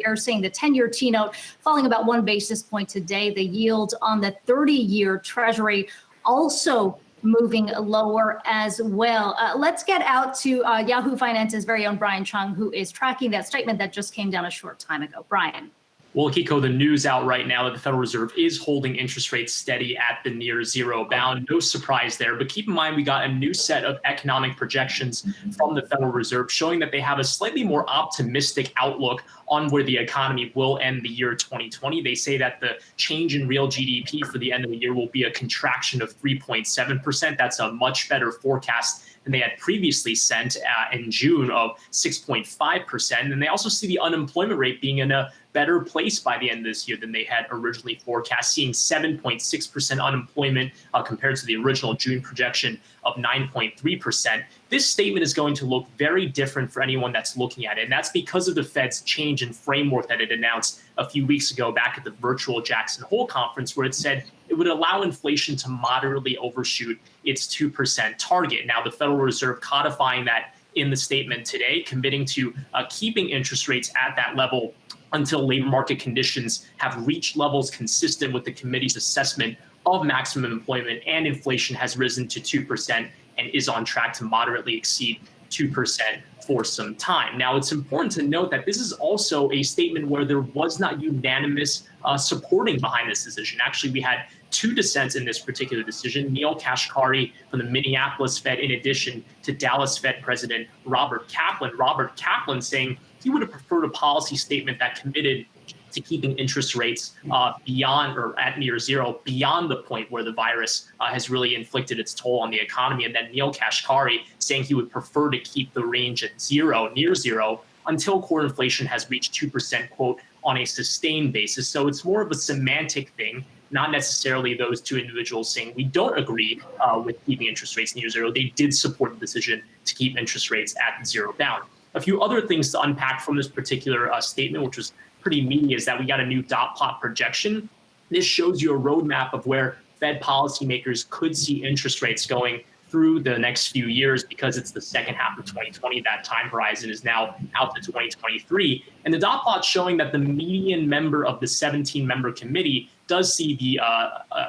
We are seeing the 10-year T-note falling about 1 basis point today. The yield on the 30-year Treasury also moving lower as well. Let's get out to Yahoo Finance's very own Brian Cheung, who is tracking that statement that just came down a short time ago. Brian. Well, Kiko, the news out right now that the Federal Reserve is holding interest rates steady at the near zero bound. No surprise there. But keep in mind, we got a new set of economic projections from the Federal Reserve showing that they have a slightly more optimistic outlook on where the economy will end the year 2020. They say that the change in real GDP for the end of the year will be a contraction of 3.7%. That's a much better forecast than they had previously sent in June of 6.5%. And they also see the unemployment rate being in a better place by the end of this year than they had originally forecast, seeing 7.6% unemployment compared to the original June projection of 9.3%. This statement is going to look very different for anyone that's looking at it. And that's because of the Fed's change in framework that it announced a few weeks ago back at the virtual Jackson Hole conference, where it said it would allow inflation to moderately overshoot its 2% target. Now, the Federal Reserve codifying that in the statement today, committing to keeping interest rates at that level until labor market conditions have reached levels consistent with the committee's assessment of maximum employment and inflation has risen to 2% and is on track to moderately exceed 2% for some time. Now, it's important to note that this is also a statement where there was not unanimous supporting behind this decision. Actually, we had two dissents in this particular decision. Neil Kashkari from the Minneapolis Fed, in addition to Dallas Fed President Robert Kaplan. Robert Kaplan saying he would have preferred a policy statement that committed to keeping interest rates beyond or at near zero, beyond the point where the virus has really inflicted its toll on the economy. And then Neil Kashkari saying he would prefer to keep the range at zero, near zero, until core inflation has reached 2%, quote, on a sustained basis. So it's more of a semantic thing, not necessarily those two individuals saying we don't agree with keeping interest rates near zero. They did support the decision to keep interest rates at zero bound. A few other things to unpack from this particular statement, which was pretty meaty, is that we got a new dot plot projection. This shows you a roadmap of where Fed policymakers could see interest rates going through the next few years, because it's the second half of 2020. That time horizon is now out to 2023. And the dot plot showing that the median member of the 17-member committee does see the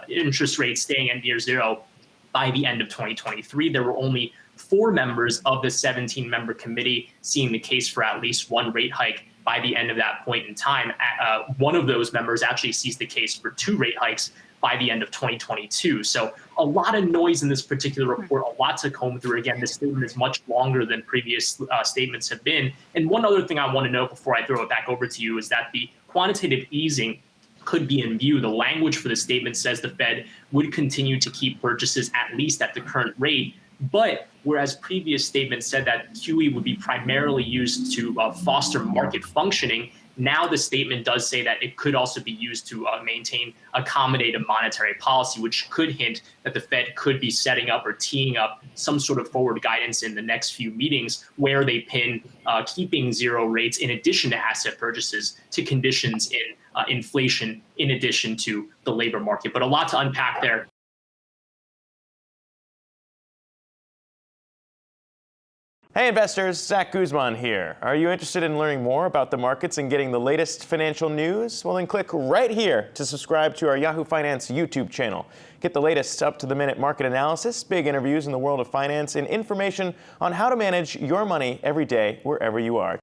interest rate staying at near zero by the end of 2023. There were only 4 members of the 17-member committee seeing the case for at least one rate hike by the end of that point in time. One of those members actually sees the case for 2 rate hikes by the end of 2022. So a lot of noise in this particular report, a lot to comb through. Again, this statement is much longer than previous statements have been. And one other thing I want to note before I throw it back over to you is that the quantitative easing could be in view. The language for the statement says the Fed would continue to keep purchases at least at the current rate. But whereas previous statements said that QE would be primarily used to foster market functioning, now the statement does say that it could also be used to maintain accommodative monetary policy, which could hint that the Fed could be setting up or teeing up some sort of forward guidance in the next few meetings where they pin keeping zero rates in addition to asset purchases to conditions in inflation in addition to the labor market. But a lot to unpack there. Hey investors, Zach Guzman here. Are you interested in learning more about the markets and getting the latest financial news? Well, then click right here to subscribe to our Yahoo Finance YouTube channel. Get the latest up-to-the-minute market analysis, big interviews in the world of finance, and information on how to manage your money every day wherever you are.